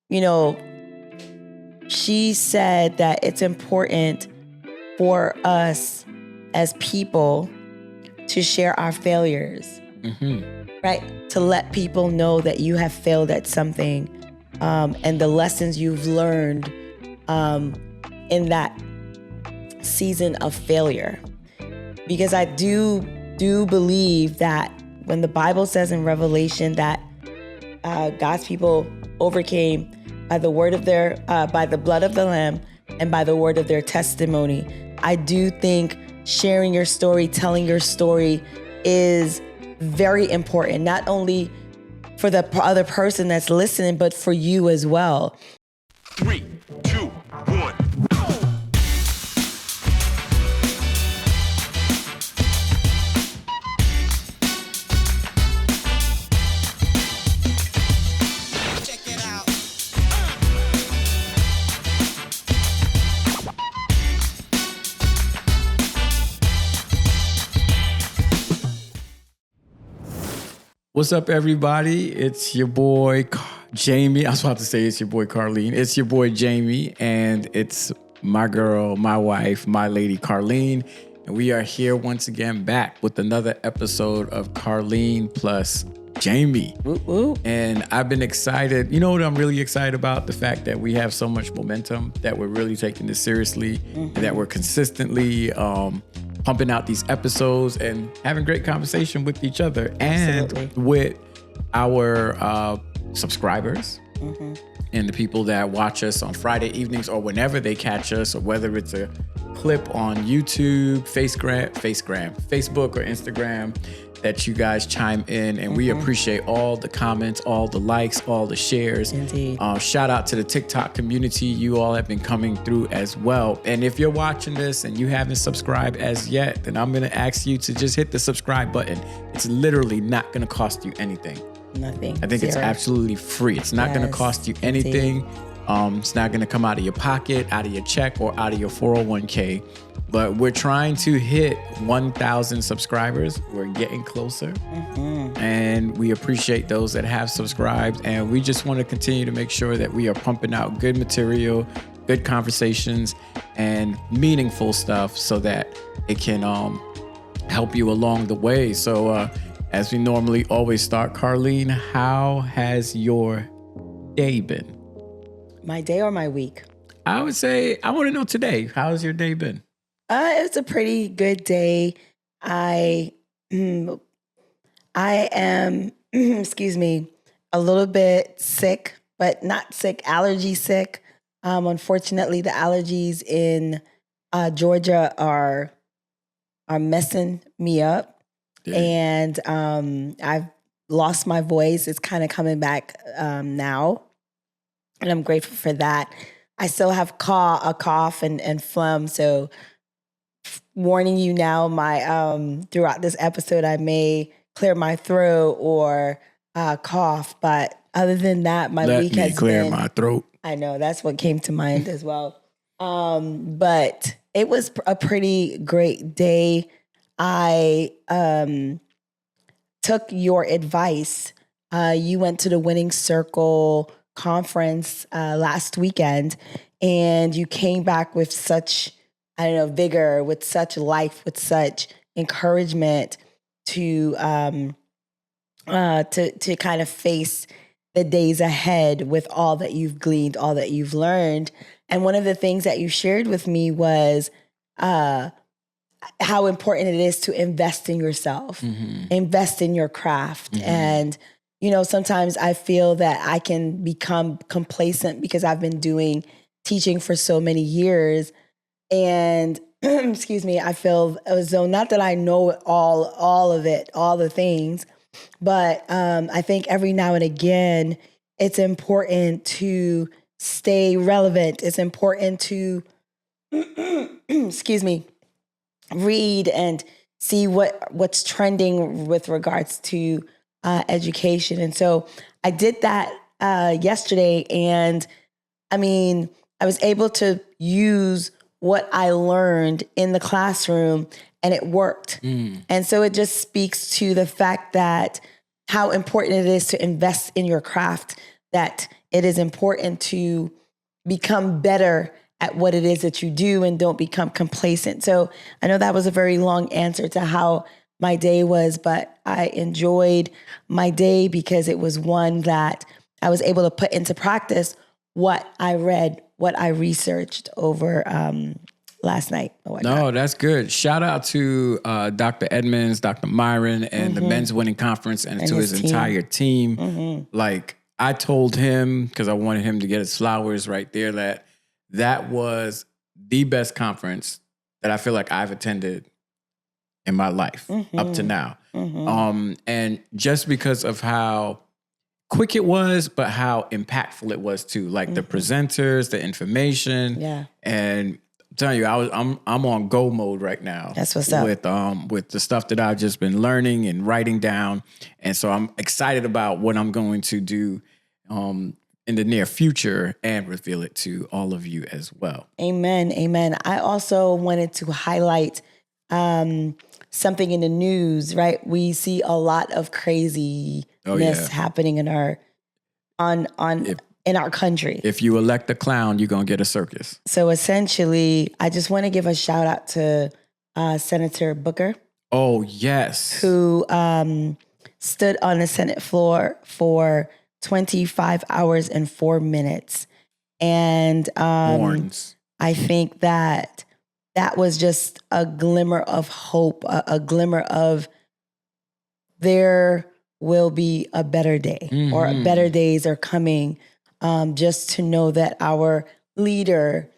you know, she said that it's important for us as people to share our failures, right? To let people know that you have failed at something, and the lessons you've learned in that season of failure. Because I do believe that when the Bible says in Revelation that God's people overcame by the by the blood of the Lamb and by the word of their testimony, I do think sharing your story, telling your story is very important, not only for the other person that's listening, but for you as well. 3, 2, 1. What's up, everybody? It's your boy Jamie. I was about to say it's your boy Carlene. It's your boy Jamie, and it's my girl, my wife, my lady Carlene. And we are here once again back with another episode of Carlene plus Jamie. Woo, woo. And I've been excited. You know what I'm really excited about? The fact that we have so much momentum, that we're really taking this seriously, and that we're consistently pumping out these episodes and having great conversation with each other and with our subscribers and the people that watch us on Friday evenings or whenever they catch us, or whether it's a clip on YouTube, Facebook, or Instagram, that you guys chime in, and we appreciate all the comments, all the likes, all the shares. Indeed. Shout out to the TikTok community. You all have been coming through as well. And if you're watching this and you haven't subscribed as yet, then I'm going to ask you to just hit the subscribe button. It's literally not going to cost you anything. Nothing. I think it's absolutely free. It's not going to cost you anything. It's not going to come out of your pocket, out of your check, or out of your 401k. But we're trying to hit 1,000 subscribers. We're getting closer. And we appreciate those that have subscribed. And we just want to continue to make sure that we are pumping out good material, good conversations, and meaningful stuff so that it can help you along the way. So as we normally always start, Carlene, how has your day been? My day or my week? I would say, I want to know today. How's your day been? It's a pretty good day. I am, excuse me, a little bit sick, but not sick, allergy sick. Unfortunately, the allergies in Georgia are messing me up. Yeah. And I've lost my voice. It's kind of coming back now. And I'm grateful for that. I still have a cough and phlegm, so warning you now, my throughout this episode, I may clear my throat or cough. But other than that, my week has clear my throat. I know, that's what came to mind as well. But it was a pretty great day. I took your advice. You went to the Winning Circle conference last weekend, and you came back with such, vigor, with such life, with such encouragement to kind of face the days ahead with all that you've gleaned, all that you've learned. And one of the things that you shared with me was how important it is to invest in yourself, invest in your craft. And sometimes I feel that I can become complacent because I've been doing teaching for so many years. And excuse me, I feel as though, not that I know all of it, all the things, but I think every now and again, it's important to stay relevant. It's important to, excuse me, read and see what's trending with regards to education. And so I did that yesterday, and I was able to use what I learned in the classroom, and it worked. And so it just speaks to the fact that how important it is to invest in your craft, that it is important to become better at what it is that you do and don't become complacent. So I know that was a very long answer to how my day was, but I enjoyed my day because it was one that I was able to put into practice what I read, what I researched over last night. No, that's good. Shout out to Dr. Edmonds, Dr. Myron, and the Men's Winning Conference and to his entire team. Like, I told him, because I wanted him to get his flowers right there, that was the best conference that I feel like I've attended in my life up to now. And just because of how quick it was, but how impactful it was too. Like the presenters, the information. Yeah. And I'm telling you, I'm on go mode right now. That's what's up. With the stuff that I've just been learning and writing down. And so I'm excited about what I'm going to do in the near future and reveal it to all of you as well. Amen. Amen. I also wanted to highlight something in the news, right? We see a lot of craziness happening in our in our country. If you elect a clown, you're going to get a circus. So essentially, I just want to give a shout out to Senator Booker. Oh, yes. Who stood on the Senate floor for 25 hours and 4 minutes. And I think that was just a glimmer of hope, a glimmer of there will be a better day or better days are coming. Just to know that our leader,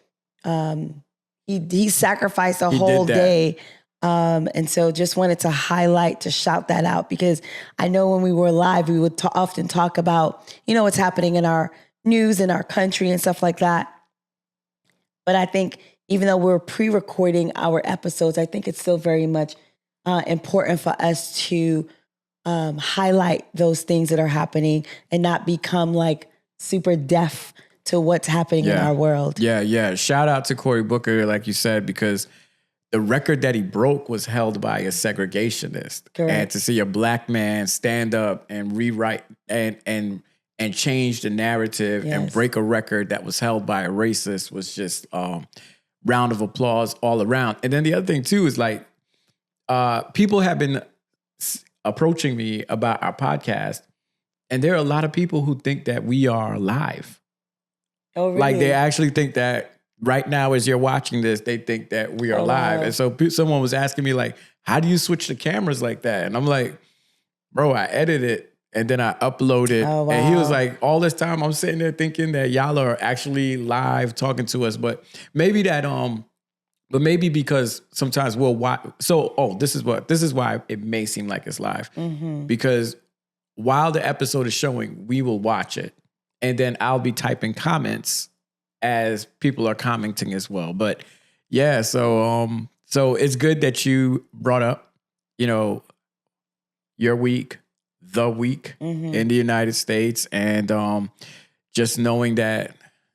he sacrificed a whole day. And so just wanted to highlight, to shout that out, because I know when we were live, we would often talk about, what's happening in our news in our country and stuff like that. But I think even though we're pre-recording our episodes, I think it's still very much important for us to highlight those things that are happening and not become like super deaf to what's happening in our world. Yeah. Shout out to Cory Booker, like you said, because the record that he broke was held by a segregationist. Correct. And to see a black man stand up and rewrite and change the narrative and break a record that was held by a racist was just round of applause all around. And then the other thing too is like people have been approaching me about our podcast, and there are a lot of people who think that we are live. Oh, really? Like they actually think that right now, as you're watching this, they think that we are live. Wow. And so someone was asking me like, how do you switch the cameras like that? And I'm like, bro, I edit it and then I upload it. Oh, wow. And he was like, all this time I'm sitting there thinking that y'all are actually live talking to us. But maybe because sometimes we'll watch. So, this is why it may seem like it's live. Because while the episode is showing, we will watch it. And then I'll be typing comments as people are commenting as well. But yeah, so it's good that you brought up, your week, the week in the United States, and just knowing that,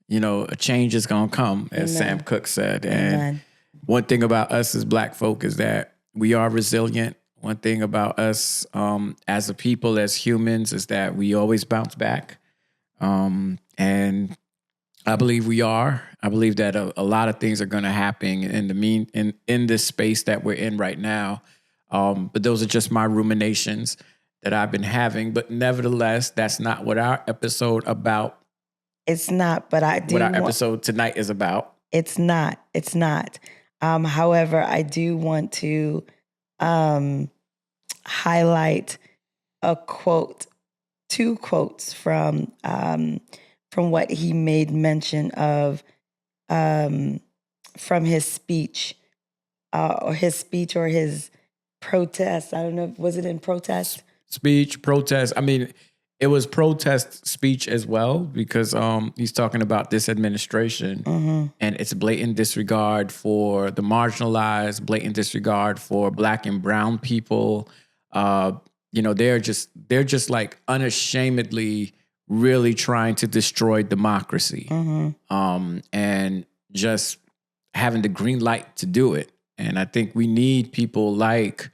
a change is gonna come, as Sam Cooke said. And one thing about us as Black folk is that we are resilient. One thing about us as a people, as humans, is that we always bounce back. And I believe we are. I believe that a lot of things are going to happen in this space that we're in right now. But those are just my ruminations that I've been having. But nevertheless, that's not what our episode about. It's not, but I do. What our episode tonight is about. It's not. It's not. However, I do want to highlight two quotes from what he made mention of from his speech or his protest. I don't know, was it in protest? Speech, protest. I mean, it was protest speech as well, because he's talking about this administration and its blatant disregard for the marginalized, blatant disregard for Black and brown people. They're just like unashamedly really trying to destroy democracy, and just having the green light to do it. And I think we need people like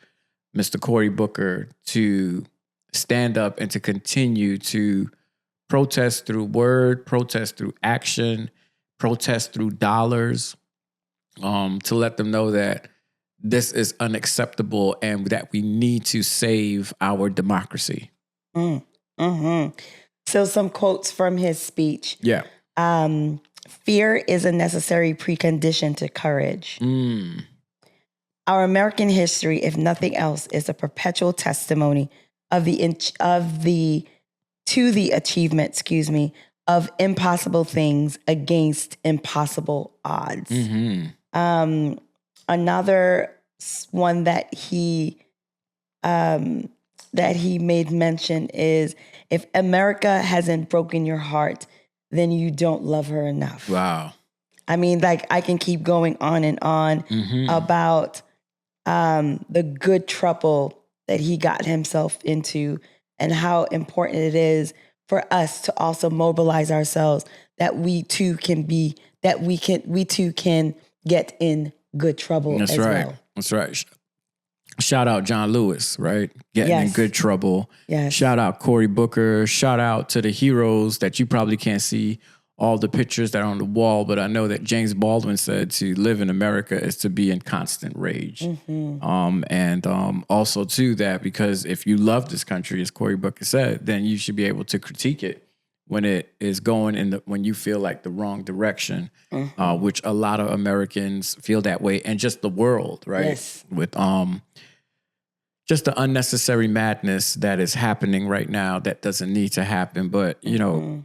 Mr. Cory Booker to stand up and to continue to protest through word, protest through action, protest through dollars, to let them know that this is unacceptable and that we need to save our democracy. So some quotes from his speech. Yeah. Fear is a necessary precondition to courage. Our American history, if nothing else, is a perpetual testimony of the achievement, of impossible things against impossible odds. Another one that he made mention is, if America hasn't broken your heart, then you don't love her enough. Wow. I mean, like, I can keep going on and on about the good trouble that he got himself into and how important it is for us to also mobilize ourselves, that we too can get in good trouble. That's as right. well. That's right. Shout out John Lewis, right? Getting in good trouble. Yes. Shout out Cory Booker. Shout out to the heroes that you probably can't see all the pictures that are on the wall, but I know that James Baldwin said to live in America is to be in constant rage. Also too, that because if you love this country, as Cory Booker said, then you should be able to critique it when it is going when you feel like the wrong direction, which a lot of Americans feel that way, and just the world, right? Yes. With just the unnecessary madness that is happening right now that doesn't need to happen. But you know,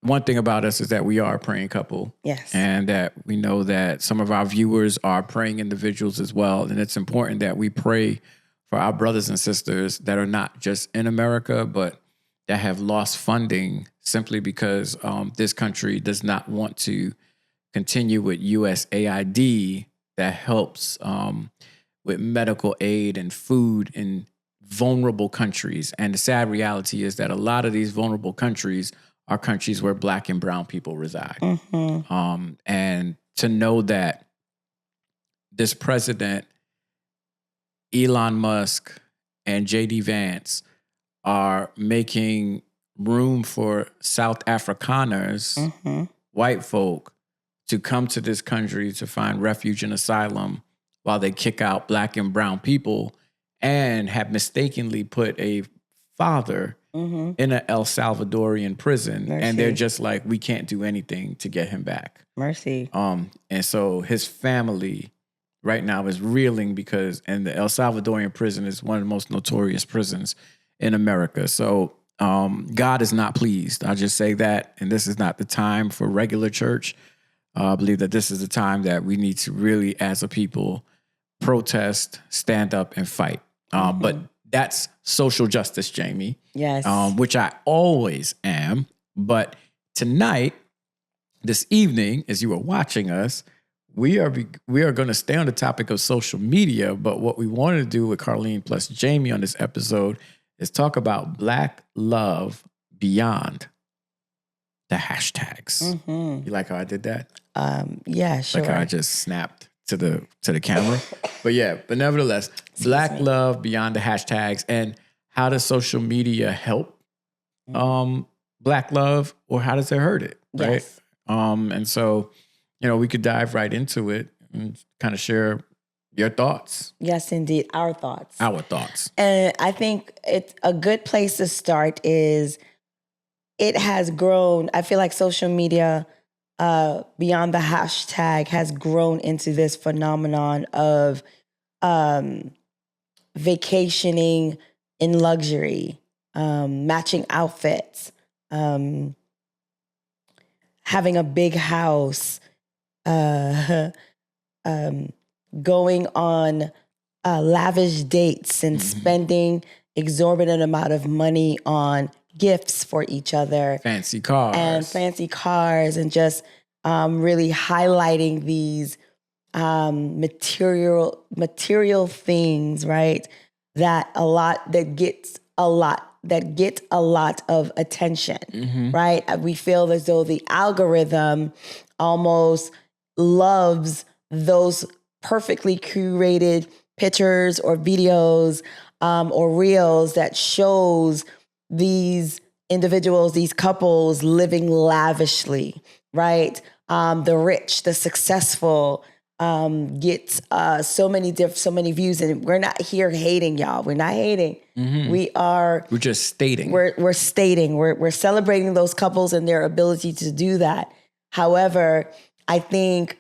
one thing about us is that we are a praying couple. Yes. And that we know that some of our viewers are praying individuals as well. And it's important that we pray for our brothers and sisters that are not just in America, but that have lost funding simply because this country does not want to continue with USAID that helps with medical aid and food in vulnerable countries. And the sad reality is that a lot of these vulnerable countries are countries where Black and brown people reside. And to know that this president, Elon Musk, and J.D. Vance are making room for South Afrikaners, white folk, to come to this country to find refuge and asylum while they kick out Black and brown people, and have mistakenly put a father in an El Salvadorian prison. Mercy. And they're just like, we can't do anything to get him back. Mercy. And so his family right now is reeling because, and the El Salvadorian prison is one of the most notorious prisons in America. So God is not pleased. I'll just say that. And this is not the time for regular church. I believe that this is the time that we need to really, as a people, protest, stand up, and fight. But that's social justice, Jamie. Yes. Which I always am. But tonight, this evening, as you are watching us, we are going to stay on the topic of social media. But what we wanted to do with Carlene plus Jamie on this episode is talk about Black love beyond the hashtags. You like how I did that? Yeah, sure. Like how I just snapped to the camera. But nevertheless, Black love beyond the hashtags, and how does social media help Black love, or how does it hurt it? Right. Yes. And so, we could dive right into it and kind of share your thoughts. Yes, indeed. Our thoughts. And I think it's a good place to start is it has grown. I feel like social media beyond the hashtag has grown into this phenomenon of vacationing in luxury, matching outfits, having a big house, going on lavish dates and spending exorbitant amount of money on gifts for each other. Fancy cars. And just really highlighting these material things, right? That get a lot of attention, right? We feel as though the algorithm almost loves those perfectly curated pictures or videos or reels that shows these individuals, these couples living lavishly, right? The rich, the successful gets so many views, and we're not here hating, y'all. We're not hating. We're just stating. We're stating. We're celebrating those couples and their ability to do that. However, I think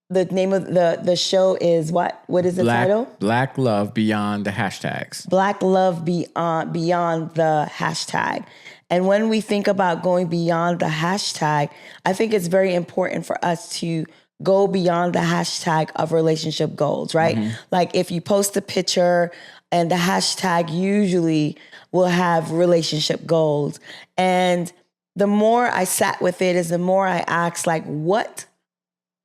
the name of the show is what? What is the title? Black Love Beyond the Hashtags. Black Love Beyond the Hashtag. And when we think about going beyond the hashtag, I think it's very important for us to go beyond the hashtag of relationship goals, right? Like if you post a picture and the hashtag usually will have relationship goals. And the more I sat with it is the more I asked, like, what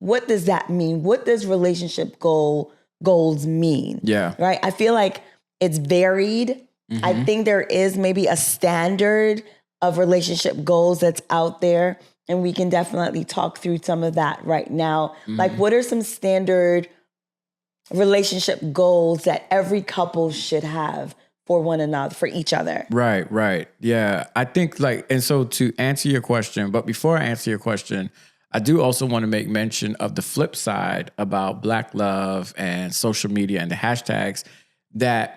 does that mean? What does relationship goals mean? Yeah. Right? I feel like it's varied. I think there is maybe a standard of relationship goals that's out there, and we can definitely talk through some of that right now. Like, what are some standard relationship goals that every couple should have for one another, for each other? Right. Yeah. I think and so to answer your question, but before I answer your question, I do also want to make mention of the flip side about Black love and social media and the hashtags, that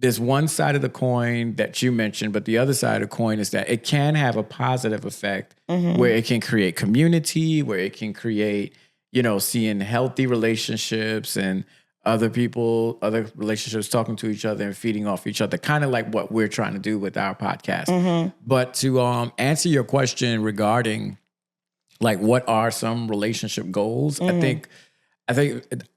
there's one side of the coin that you mentioned, but the other side of the coin is that it can have a positive effect where it can create community, where it can create, seeing healthy relationships and other relationships talking to each other and feeding off each other, kind of like what we're trying to do with our podcast. But to answer your question regarding like what are some relationship goals, I think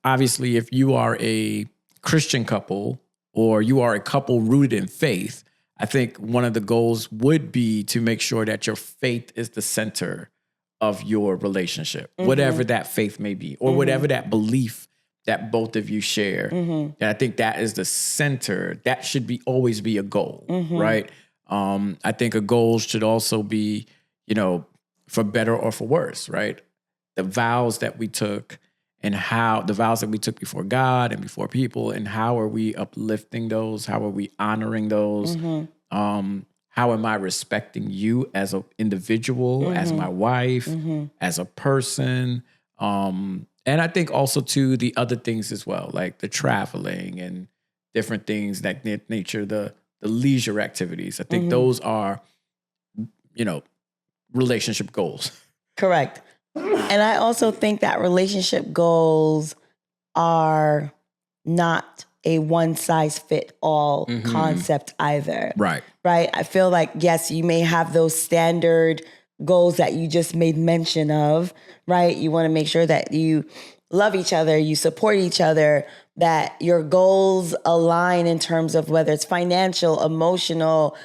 obviously if you are a Christian couple, or you are a couple rooted in faith, I think one of the goals would be to make sure that your faith is the center of your relationship, whatever that faith may be, or whatever that belief that both of you share. And I think that is the center. That should always be a goal, right? I think a goal should also be, for better or for worse, right? The vows that we took, and how the vows that we took before God and before people, and how are we uplifting those? How are we honoring those? How am I respecting you as an individual, as my wife, as a person? And I think also too, the other things as well, like the traveling and different things that nature, the leisure activities. I think those are, relationship goals. Correct. And I also think that relationship goals are not a one size fit all concept either. Right. Right. I feel like, yes, you may have those standard goals that you just made mention of, right? You want to make sure that you love each other, you support each other, that your goals align in terms of whether it's financial, emotional,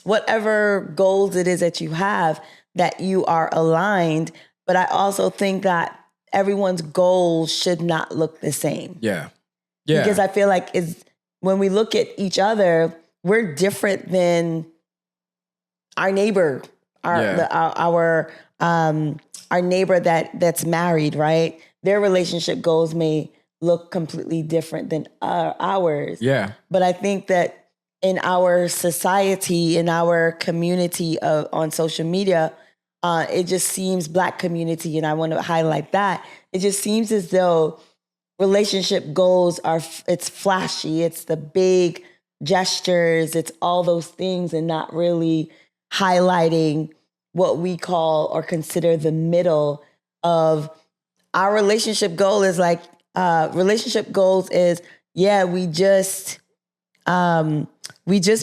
whatever goals it is that you have, that you are aligned. But I also think that everyone's goals should not look the same. Yeah. Because I feel like when we look at each other, we're different than our neighbor, our neighbor that's married, right? Their relationship goals may look completely different than ours. Yeah. But I think that in our society, in our community on social media, it just seems, Black community, and I want to highlight that, it just seems as though relationship goals it's flashy, it's the big gestures, it's all those things, and not really highlighting what we call or consider the middle of our relationship goal. Is like, relationship goals is, we just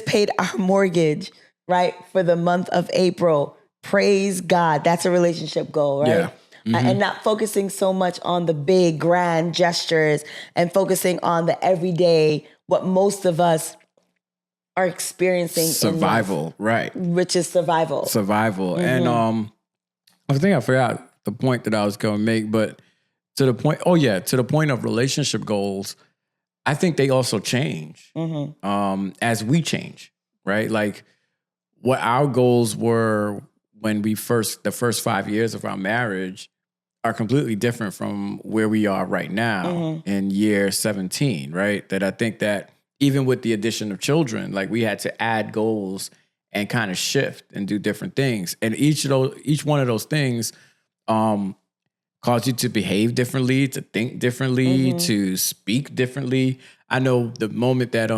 paid our mortgage, right, for the month of April. Praise God. That's a relationship goal, right? Yeah. And not focusing so much on the big grand gestures and focusing on the everyday, what most of us are experiencing. Survival, right. Which is survival. And I think I forgot the point that I was going to make, but to the point of relationship goals, I think they also change as we change, right? Like what our goals were when the first 5 years of our marriage are completely different from where we are right now in year 17, right? That I think that even with the addition of children, like we had to add goals and kind of shift and do different things. And each one of those things cause you to behave differently, to think differently, to speak differently. I know the moment that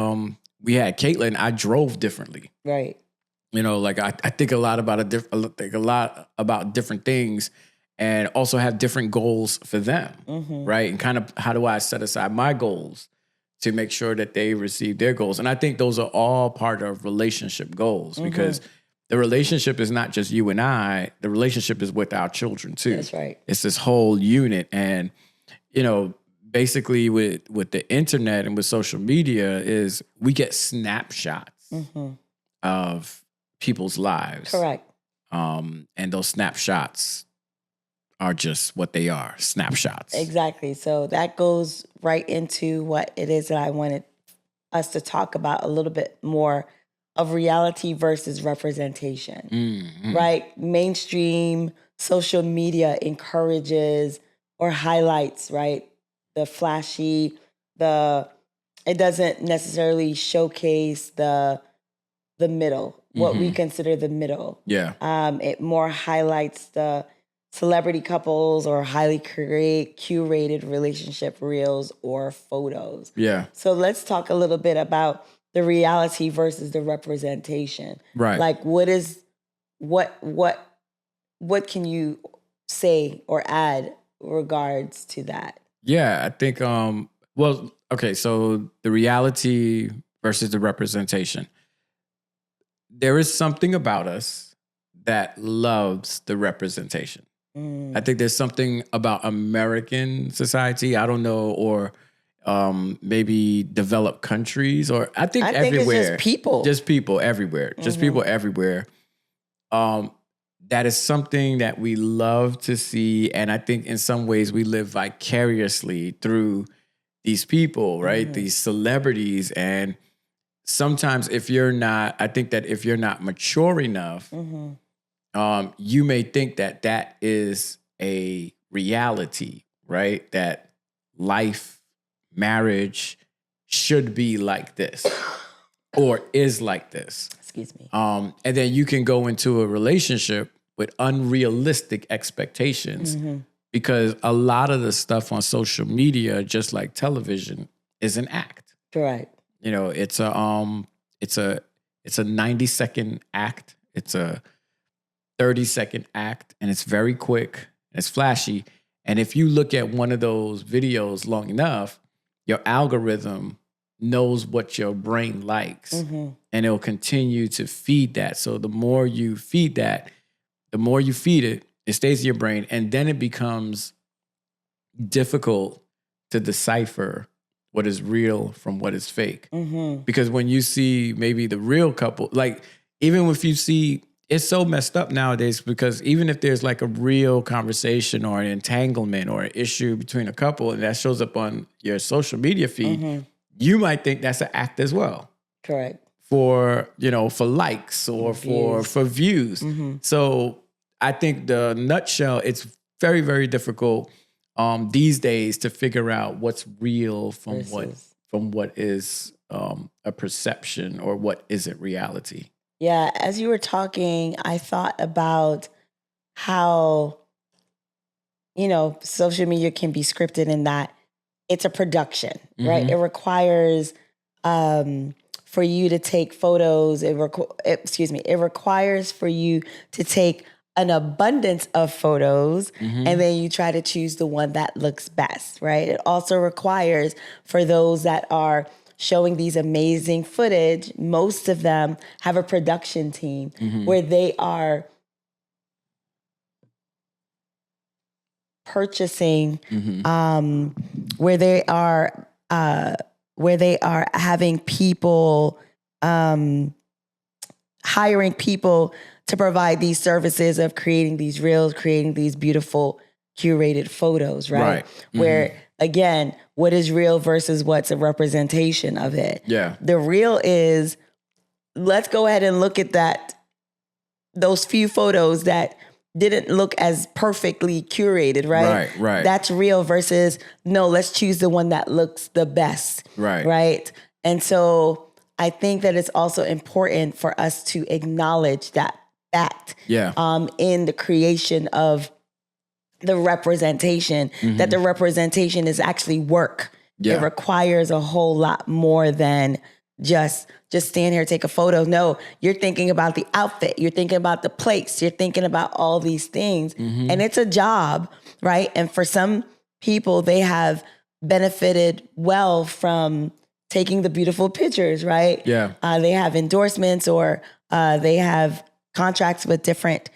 we had Caitlin, I drove differently. Right. Like I think a lot about different things, and also have different goals for them, right? And kind of how do I set aside my goals to make sure that they receive their goals? And I think those are all part of relationship goals, because the relationship is not just you and I. The relationship is with our children too. That's right. It's this whole unit, and basically with the internet and with social media is we get snapshots of people's lives. Correct. And those snapshots are just what they are, snapshots. Exactly. So that goes right into what it is that I wanted us to talk about a little bit more of reality versus representation, right? Mainstream social media encourages or highlights, right? The flashy, it doesn't necessarily showcase the middle, what we consider the middle. Yeah. It more highlights the celebrity couples or highly curated relationship reels or photos. Yeah. So let's talk a little bit about the reality versus the representation. Right. Like what can you say or add regards to that? Yeah, I think okay, so the reality versus the representation. There is something about us that loves the representation. I think there's something about American society, I don't know, or maybe developed countries, or I think everywhere. It's just people. Just people everywhere. Just people everywhere. That is something that we love to see. And I think in some ways we live vicariously through these people, right? These celebrities. And sometimes if you're not mature enough, you may think that is a reality, right? That life, marriage should be like this or is like this. Excuse me. And then you can go into a relationship with unrealistic expectations because a lot of the stuff on social media, just like television, is an act. Correct. It's a 90-second act. It's a 30-second act, and it's very quick. It's flashy. And if you look at one of those videos long enough, your algorithm knows what your brain likes, and it'll continue to feed that. So the more you feed that, the more you feed it, it stays in your brain, and then it becomes difficult to decipher what is real from what is fake. Because when you see maybe the real couple, like even if you see, it's so messed up nowadays because even if there's like a real conversation or an entanglement or an issue between a couple and that shows up on your social media feed, you might think that's an act as well. Correct. For likes or for views. So I think the nutshell, it's very, very difficult these days to figure out what's real from what is a perception or what isn't reality. Yeah, as you were talking, I thought about how, social media can be scripted in that it's a production, right? It requires for you to take photos. It requires for you to take an abundance of photos and then you try to choose the one that looks best, right? It also requires for those that are showing these amazing footage, most of them have a production team where they are purchasing, where they are having people, hiring people to provide these services of creating these reels, creating these beautiful curated photos, right? Where again, what is real versus what's a representation of it. Yeah. The real is, let's go ahead and look at those few photos that didn't look as perfectly curated, right? Right. That's real versus, no, let's choose the one that looks the best. Right. Right. And so I think that it's also important for us to acknowledge that fact in the creation of the representation, that the representation is actually work. Yeah. It requires a whole lot more than just stand here, take a photo. No, you're thinking about the outfit. You're thinking about the place. You're thinking about all these things. And it's a job, right? And for some people, they have benefited well from taking the beautiful pictures, right? Yeah. They have endorsements or they have contracts with different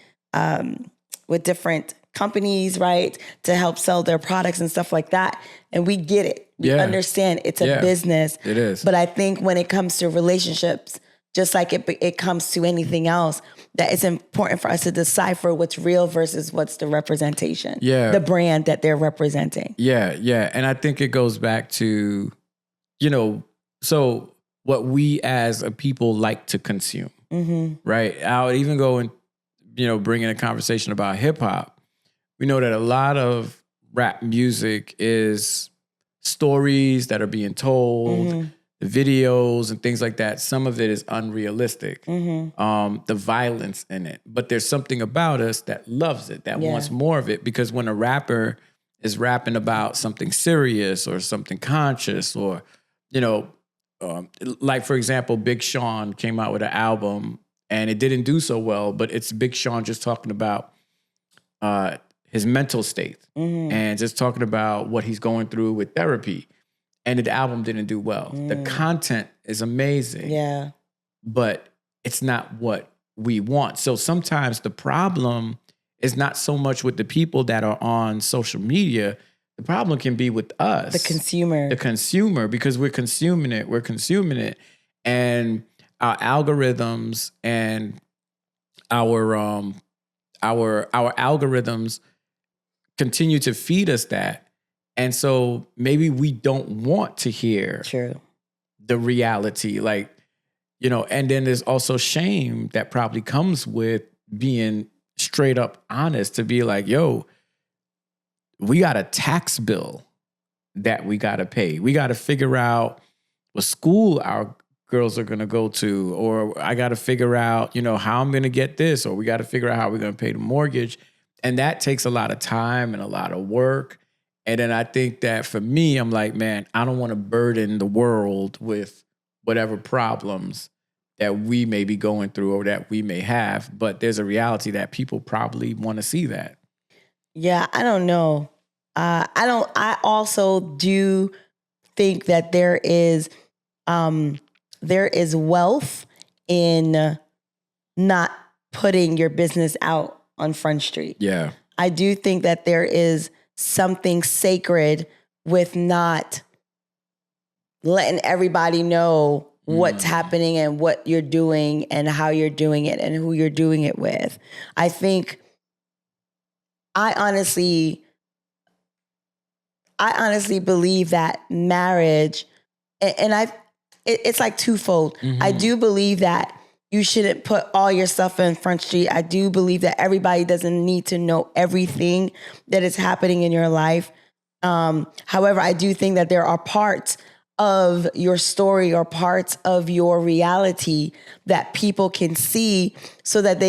companies, right, to help sell their products and stuff like that. And we get it. We understand it's a business. It is. But I think when it comes to relationships, just like it comes to anything else, that it's important for us to decipher what's real versus what's the representation. Yeah. The brand that they're representing. Yeah, yeah. And I think it goes back to, so what we as a people like to consume, right? I would even go and, bring in a conversation about hip hop. We know that a lot of rap music is stories that are being told, the videos and things like that. Some of it is unrealistic, the violence in it. But there's something about us that loves it, that wants more of it. Because when a rapper is rapping about something serious or something conscious or, like, for example, Big Sean came out with an album and it didn't do so well, but it's Big Sean just talking about his mental state and just talking about what he's going through with therapy. And the album didn't do well. The content is amazing. Yeah. But it's not what we want. So sometimes the problem is not so much with the people that are on social media. The problem can be with us. The consumer, because we're consuming it. And our algorithms and our algorithms continue to feed us that. And so maybe we don't want to hear the reality, and then there's also shame that probably comes with being straight up honest, to be like, yo, we got a tax bill that we got to pay. We got to figure out what school our girls are going to go to, or I got to figure out, how I'm going to get this, or we got to figure out how we're going to pay the mortgage. And that takes a lot of time and a lot of work. And then I think that for me, I'm like, man, I don't want to burden the world with whatever problems that we may be going through or that we may have. But there's a reality that people probably want to see that. Yeah, I don't know. I also do think that there is wealth in not putting your business out on Front Street. Yeah. I do think that there is something sacred with not letting everybody know what's happening and what you're doing and how you're doing it and who you're doing it with. I think I honestly believe that marriage, and it's like twofold. I do believe that you shouldn't put all your stuff in Front Street. I do believe that everybody doesn't need to know everything that is happening in your life. However, I do think that there are parts of your story or parts of your reality that people can see so that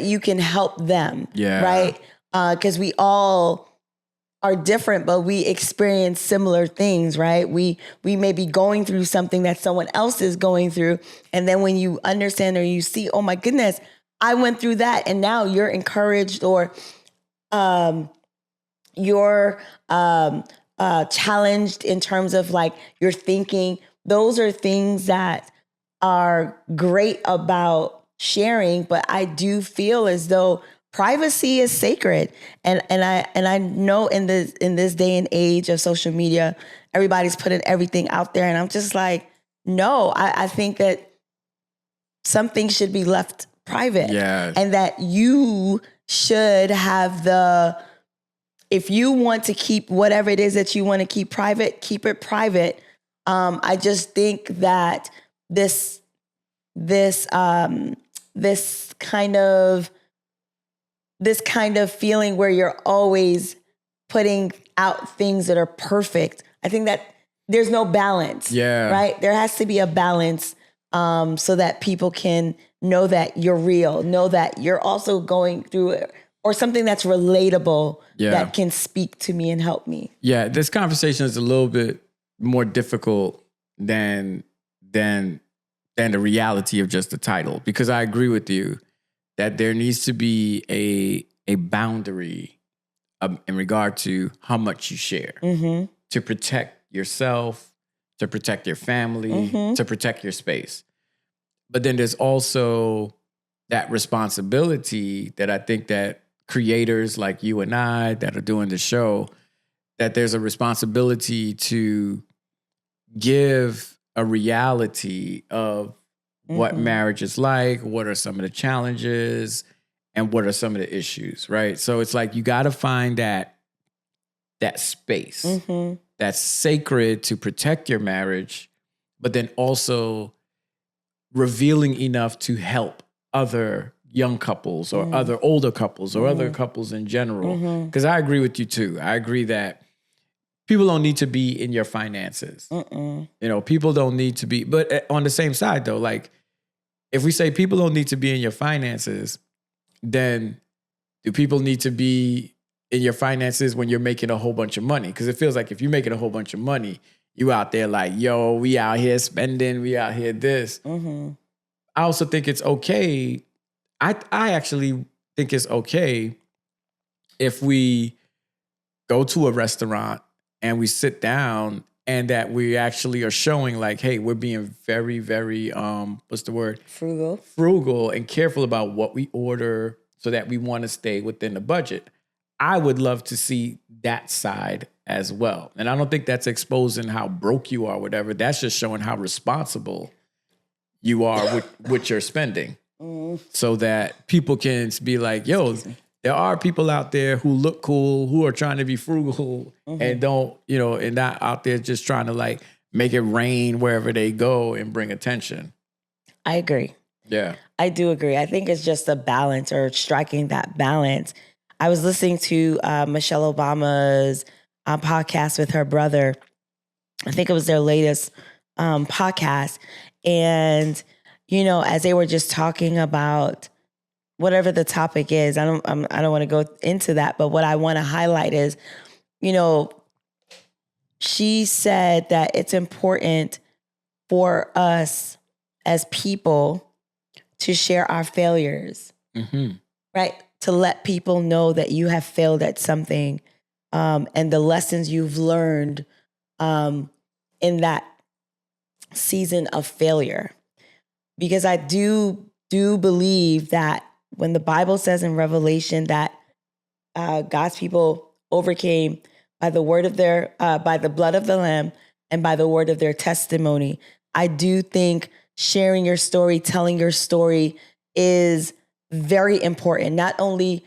you can help them. Yeah. Right? Because we all are different, but we experience similar things, right? We may be going through something that someone else is going through. And then when you understand or you see, oh my goodness, I went through that. And now you're encouraged or you're challenged in terms of like your thinking. Those are things that are great about sharing, but I do feel as though privacy is sacred. And I know in this day and age of social media, everybody's putting everything out there. And I'm just like, no, I think that some things should be left private. Yeah. And that you should have if you want to keep whatever it is that you want to keep private, keep it private. I just think that this kind of feeling where you're always putting out things that are perfect. I think that there's no balance. Yeah. Right? There has to be a balance so that people can know that you're real, know that you're also going through it, or something that's relatable that can speak to me and help me. Yeah, this conversation is a little bit more difficult than the reality of just the title, because I agree with you that there needs to be a boundary in regard to how much you share to protect yourself, to protect your family, to protect your space. But then there's also that responsibility that I think that creators like you and I that are doing the show, that there's a responsibility to give a reality of what marriage is like, what are some of the challenges, and what are some of the issues, right? So it's like you got to find that space that's sacred to protect your marriage, but then also revealing enough to help other young couples or other older couples or other couples in general. Because I agree with you too. I agree that people don't need to be in your finances. You know, people don't need to be, but on the same side though, like if we say people don't need to be in your finances, then do people need to be in your finances when you're making a whole bunch of money? Because it feels like if you're making a whole bunch of money, you out there like, yo, we out here spending, we out here this. I also think it's okay. I actually think it's okay if we go to a restaurant and we sit down and that we actually are showing like, hey, we're being very, very, what's the word? Frugal and careful about what we order so that we want to stay within the budget. I would love to see that side as well. And I don't think that's exposing how broke you are, whatever. That's just showing how responsible you are with your spending. So that people can be like, yo, there are people out there who look cool, who are trying to be frugal and don't, you know, and not out there just trying to like make it rain wherever they go and bring attention. I agree. Yeah. I do agree. I think it's just a balance or striking that balance. I was listening to Michelle Obama's podcast with her brother. I think it was their latest podcast. And, you know, as they were just talking about whatever the topic is, I don't want to go into that, but what I want to highlight is, you know, she said that it's important for us as people to share our failures, right? To let people know that you have failed at something and the lessons you've learned in that season of failure. Because I do believe that when the Bible says in Revelation that God's people overcame by the word of by the blood of the Lamb and by the word of their testimony, I do think sharing your story, telling your story is very important, not only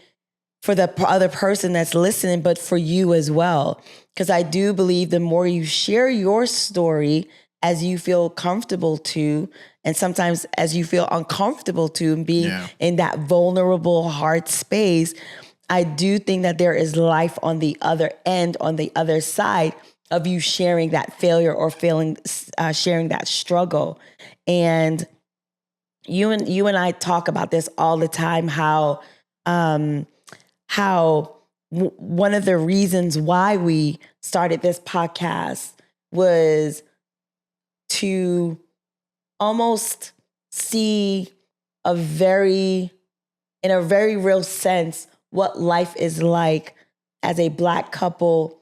for the other person that's listening, but for you as well. Because I do believe the more you share your story as you feel comfortable to, and sometimes as you feel uncomfortable to, and being in that vulnerable, hard space, I do think that there is life on the other end, on the other side of you sharing that failure or sharing that struggle. And you and I talk about this all the time, how one of the reasons why we started this podcast was to almost see in a very real sense, what life is like as a Black couple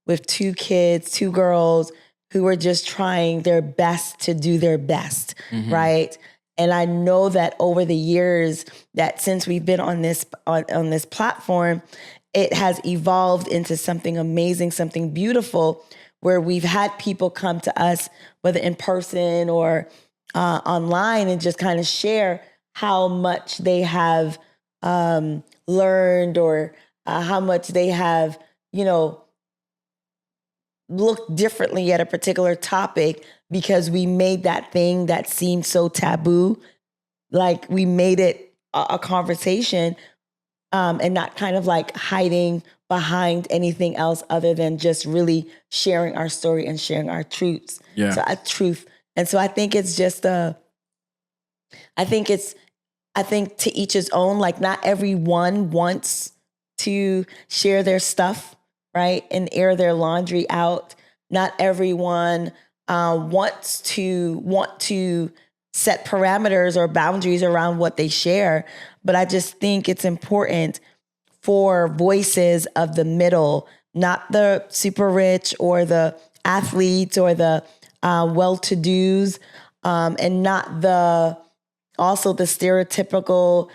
with 2 kids, 2 girls who are just trying their best to do their best, right? And I know that over the years, that since we've been on this platform, it has evolved into something amazing, something beautiful, where we've had people come to us, whether in person or online, and just kind of share how much they have learned or how much they have, you know, looked differently at a particular topic because we made that thing that seemed so taboo, like we made it a conversation and not kind of like hiding behind anything else other than just really sharing our story and sharing our truths. Yeah. So truth. And so I think it's just I think to each his own. Like, not everyone wants to share their stuff, right? And air their laundry out. Not everyone wants to set parameters or boundaries around what they share. But I just think it's important for voices of the middle, not the super rich or the athletes or the well-to-dos, and not also the stereotypical,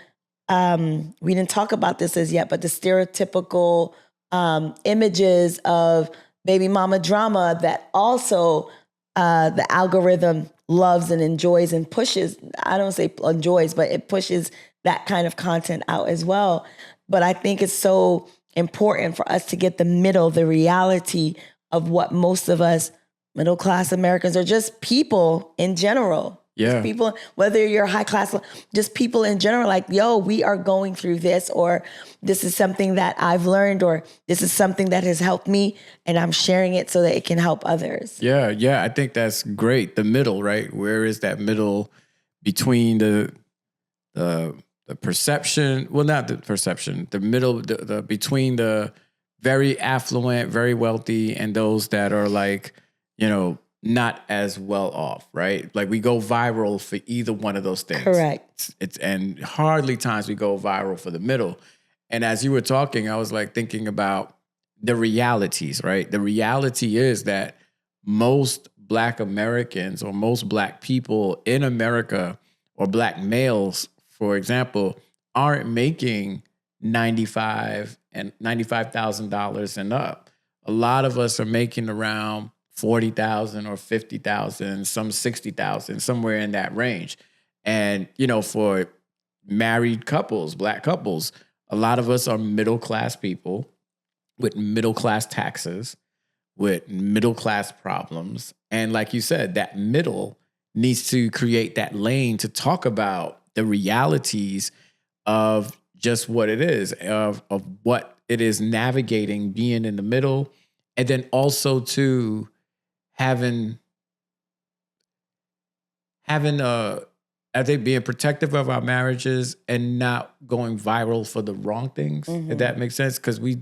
we didn't talk about this as yet, but the stereotypical images of baby mama drama that also the algorithm loves and enjoys and pushes. I don't say enjoys, but it pushes that kind of content out as well. But I think it's so important for us to get the middle, the reality of what most of us middle class Americans, or just people in general. Yeah. Just people, whether you're high class, just people in general, like, yo, we are going through this, or this is something that I've learned, or this is something that has helped me, and I'm sharing it so that it can help others. Yeah, yeah, I think that's great. The middle, right? Where is that middle between the perception? Well, not the perception. The middle, the between the very affluent, very wealthy, and those that are like, not as well off, right? Like, we go viral for either one of those things. Correct. It's and hardly times we go viral for the middle. And as you were talking, I was like thinking about the realities, right? The reality is that most Black Americans, or most Black people in America, or Black males, for example, aren't making $95,000 and up. A lot of us are making around 40,000 or 50,000, some 60,000, somewhere in that range. And, for married couples, Black couples, a lot of us are middle-class people with middle-class taxes, with middle-class problems. And like you said, that middle needs to create that lane to talk about the realities of just what it is, of what it is navigating being in the middle. And then also to having I think being protective of our marriages and not going viral for the wrong things, if that makes sense. Because we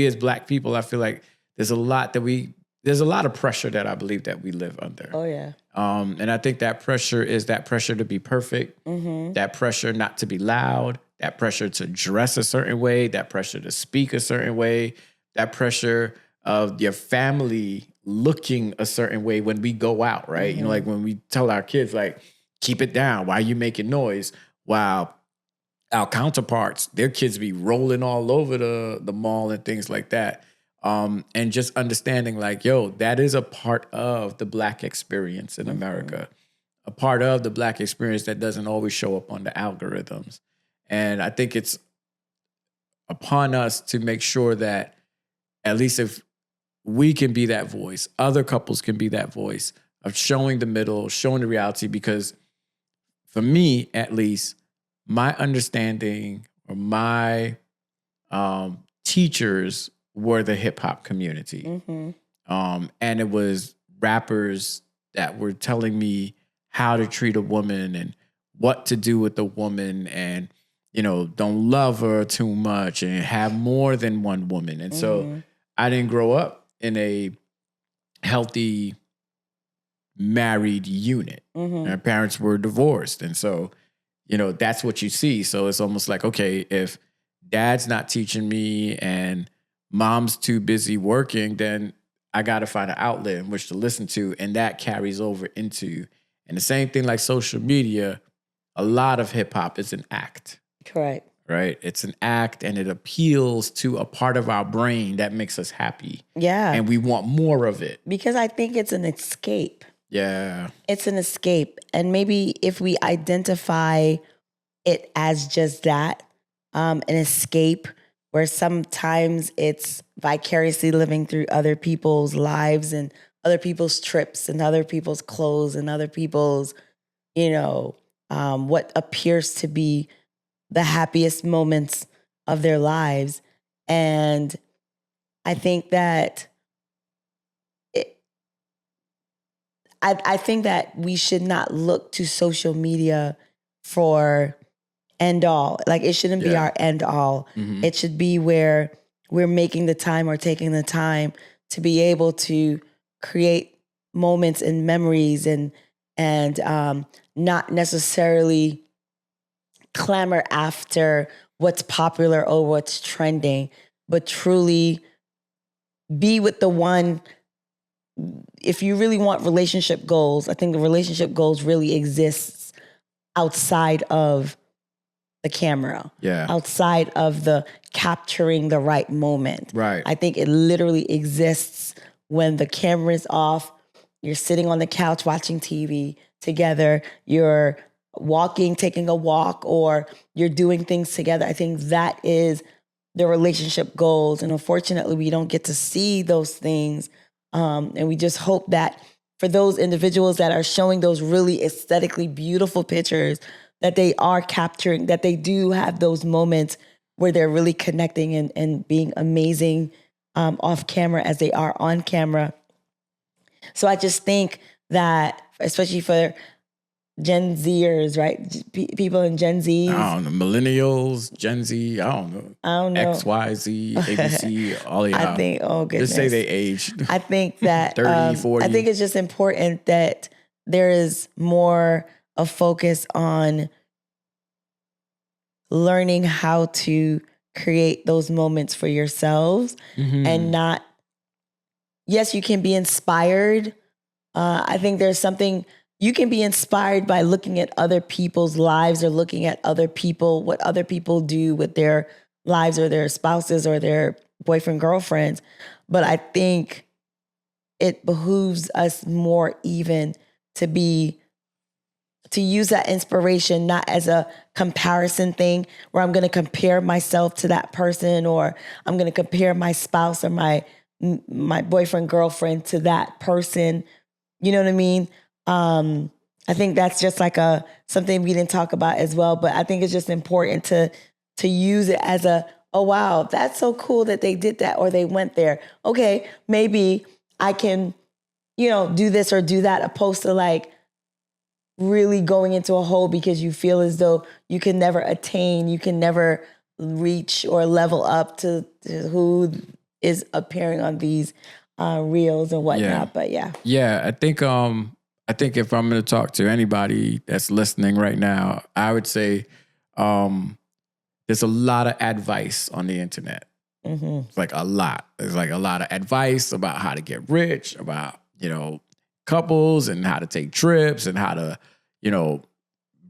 as Black people, I feel like there's a lot of pressure that I believe that we live under. Oh yeah. And I think that pressure is that pressure to be perfect, that pressure not to be loud, that pressure to dress a certain way, that pressure to speak a certain way, that pressure of your family looking a certain way when we go out, right? Like when we tell our kids, like, keep it down. Why are you making noise? While our counterparts, their kids be rolling all over the mall and things like that. And just understanding, like, yo, that is a part of the Black experience in America, a part of the Black experience that doesn't always show up on the algorithms. And I think it's upon us to make sure that, at least if we can be that voice, other couples can be that voice of showing the middle, showing the reality. Because for me, at least, my understanding, or my teachers were the hip hop community. And it was rappers that were telling me how to treat a woman and what to do with a woman, and, don't love her too much and have more than one woman. And so I didn't grow up in a healthy married unit. My parents were divorced. And so, that's what you see. So it's almost like, okay, if dad's not teaching me and mom's too busy working, then I got to find an outlet in which to listen to. And that carries over into, and the same thing like social media, a lot of hip hop is an act. Correct. Right? It's an act, and it appeals to a part of our brain that makes us happy. Yeah. And we want more of it. Because I think it's an escape. Yeah. It's an escape. And maybe if we identify it as just that, an escape, where sometimes it's vicariously living through other people's lives and other people's trips and other people's clothes and other people's, what appears to be the happiest moments of their lives. And I think that I think that we should not look to social media for end all. Like it shouldn't be our end all. Mm-hmm. It should be where we're making the time or taking the time to be able to create moments and memories and not necessarily clamor after what's popular or what's trending, but truly be with the one. If you really want relationship goals, I think the relationship goals really exists outside of the camera, outside of the capturing the right moment. Right. I think it literally exists when the camera is off, you're sitting on the couch watching TV together, you're walking, taking a walk, or you're doing things together. I think that is the relationship goals. And unfortunately, we don't get to see those things. And we just hope that for those individuals that are showing those really aesthetically beautiful pictures, that they are capturing, that they do have those moments where they're really connecting and being amazing off camera as they are on camera. So I just think that, especially for Gen Zers, right? People in Gen Zs. I don't know. Millennials, Gen Z, I don't know. X, Y, Z, ABC, all of y'all. I think, oh goodness. Just say they age. I think that 30, 40. I think it's just important that there is more a focus on learning how to create those moments for yourselves and not, yes, you can be inspired. I think there's something, you can be inspired by looking at other people's lives or looking at other people, what other people do with their lives or their spouses or their boyfriend, girlfriends. But I think it behooves us more even to use that inspiration, not as a comparison thing where I'm going to compare myself to that person, or I'm going to compare my spouse or my boyfriend, girlfriend to that person. You know what I mean? I think that's just like something we didn't talk about as well, but I think it's just important to use it as oh wow, that's so cool that they did that or they went there. Okay, maybe I can, do this or do that, opposed to like really going into a hole because you feel as though you can never attain, you can never reach or level up to who is appearing on these reels and whatnot. But yeah, I think if I'm going to talk to anybody that's listening right now, I would say there's a lot of advice on the internet. It's like a lot. There's like a lot of advice about how to get rich, about couples and how to take trips and how to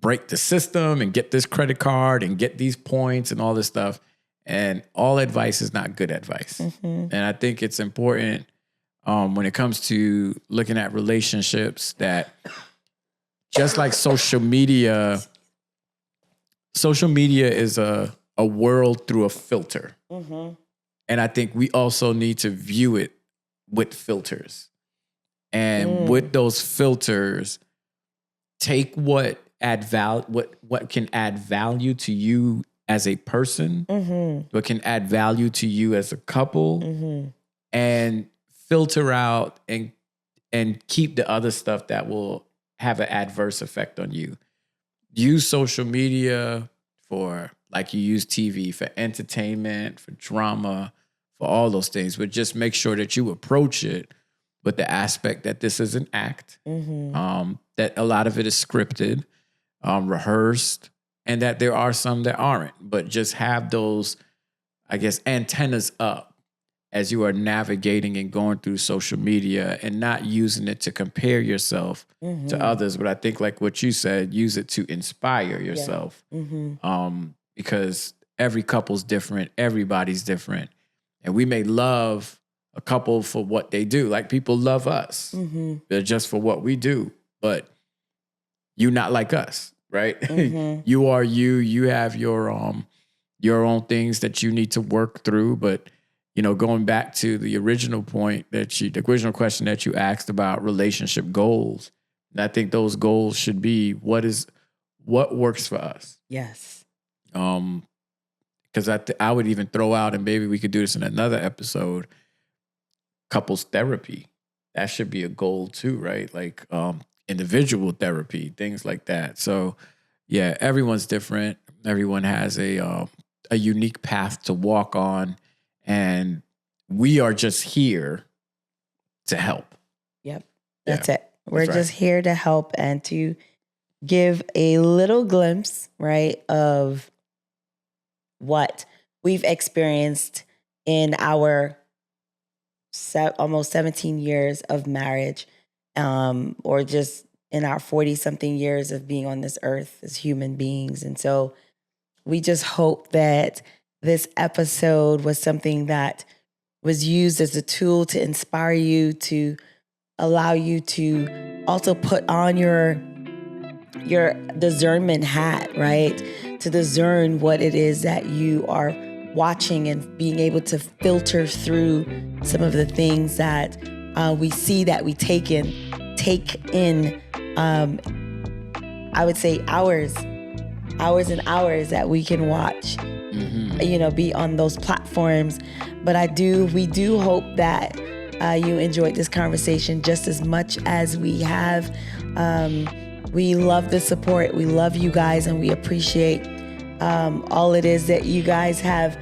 break the system and get this credit card and get these points and all this stuff. And all advice is not good advice. And I think it's important when it comes to looking at relationships that just like social media is a world through a filter. And I think we also need to view it with filters. And with those filters, take what can add value to you as a person, what can add value to you as a couple, and filter out and keep the other stuff that will have an adverse effect on you. Use social media for, like you use TV, for entertainment, for drama, for all those things, but just make sure that you approach it with the aspect that this is an act, that a lot of it is scripted, rehearsed, and that there are some that aren't. But just have those, I guess, antennas up as you are navigating and going through social media and not using it to compare yourself to others. But I think like what you said, use it to inspire yourself. Because every couple's different, everybody's different. And we may love a couple for what they do. Like people love us. They're just for what we do. But you're not like us, right? You are you. You have your own things that you need to work through. But going back to the original point the original question that you asked about relationship goals, I think those goals should be what works for us. Yes. because I would even throw out, and maybe we could do this in another episode, couples therapy. That should be a goal too, right? Like individual therapy, things like that. So yeah, everyone's different. Everyone has a unique path to walk on, and we are just here to help. Yep. That's it. We're That's just right. here to help and to give a little glimpse, right, of what we've experienced in our almost 17 years of marriage, or just in our 40-something years of being on this earth as human beings. And so we just hope that this episode was something that was used as a tool to inspire you, to allow you to also put on your discernment hat, right? To discern what it is that you are watching and being able to filter through some of the things that we see, that we take in. I would say hours and hours that we can watch, be on those platforms. But we do hope that you enjoyed this conversation just as much as we have. We love the support. We love you guys, and we appreciate all it is that you guys have,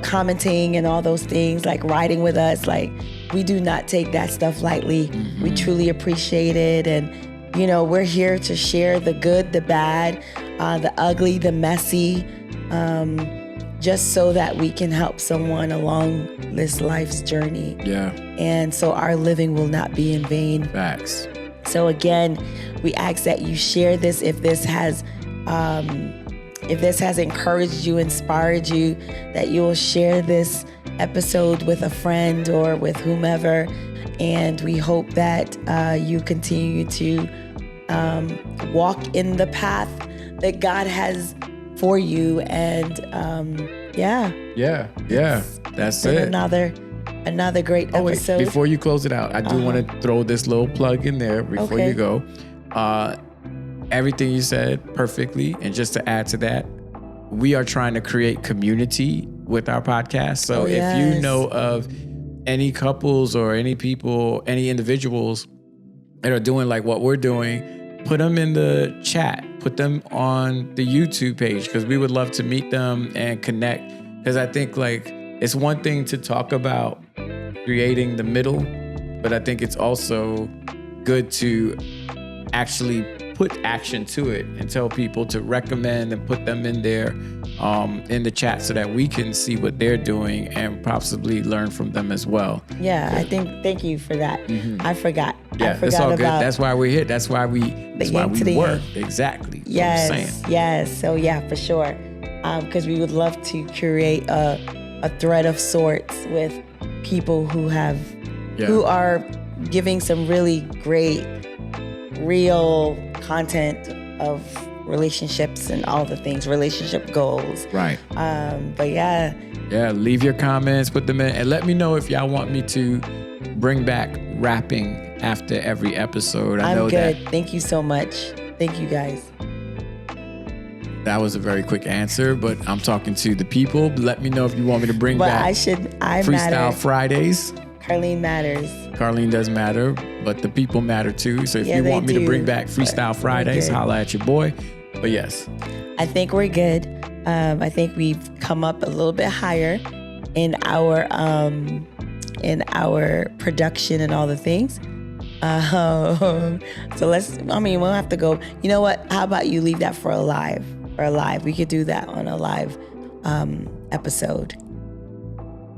commenting and all those things, like riding with us. Like, we do not take that stuff lightly. We truly appreciate it. And, we're here to share the good, the bad, the ugly, the messy, just so that we can help someone along this life's journey. Yeah. And so our living will not be in vain. Facts. So again, we ask that you share this if this has encouraged you, inspired you, that you will share this episode with a friend or with whomever. And we hope that you continue to walk in the path that God has for you. And that's it. Another great episode. Wait, before you close it out, I do want to throw this little plug in there before you go. Everything you said perfectly. And just to add to that, we are trying to create community with our podcast. So if you know of any couples or any people, any individuals that are doing like what we're doing, put them in the chat, put them on the YouTube page, because we would love to meet them and connect. Because I think like it's one thing to talk about creating the middle, but I think it's also good to actually put action to it and tell people to recommend and put them in there in the chat so that we can see what they're doing and possibly learn from them as well. Yeah, thank you for that. I forgot. Yeah, that's all good. That's why we're here. That's why we work. Exactly. Yes. So yeah, for sure. Because we would love to curate a thread of sorts with people who are giving some really great, real content of relationships and all the things, relationship goals. Right. But yeah, leave your comments, put them in, and let me know if y'all want me to bring back rapping after every episode. I'm good. Thank you so much. Thank you guys. That was a very quick answer, but I'm talking to the people. Let me know if you want me to bring back Freestyle matter. Fridays. Carlene matters. Carlene does matter, but the people matter too. So if you want me to bring back Freestyle Fridays, holla at your boy. But yes. I think we're good. I think we've come up a little bit higher in our production and all the things. So we'll have to go. You know what? How about you leave that for a live? We could do that on a live episode.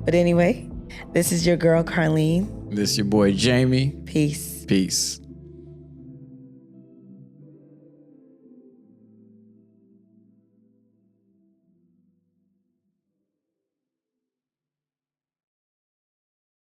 But anyway, this is your girl, Carlene. This is your boy, Jamie. Peace. Peace.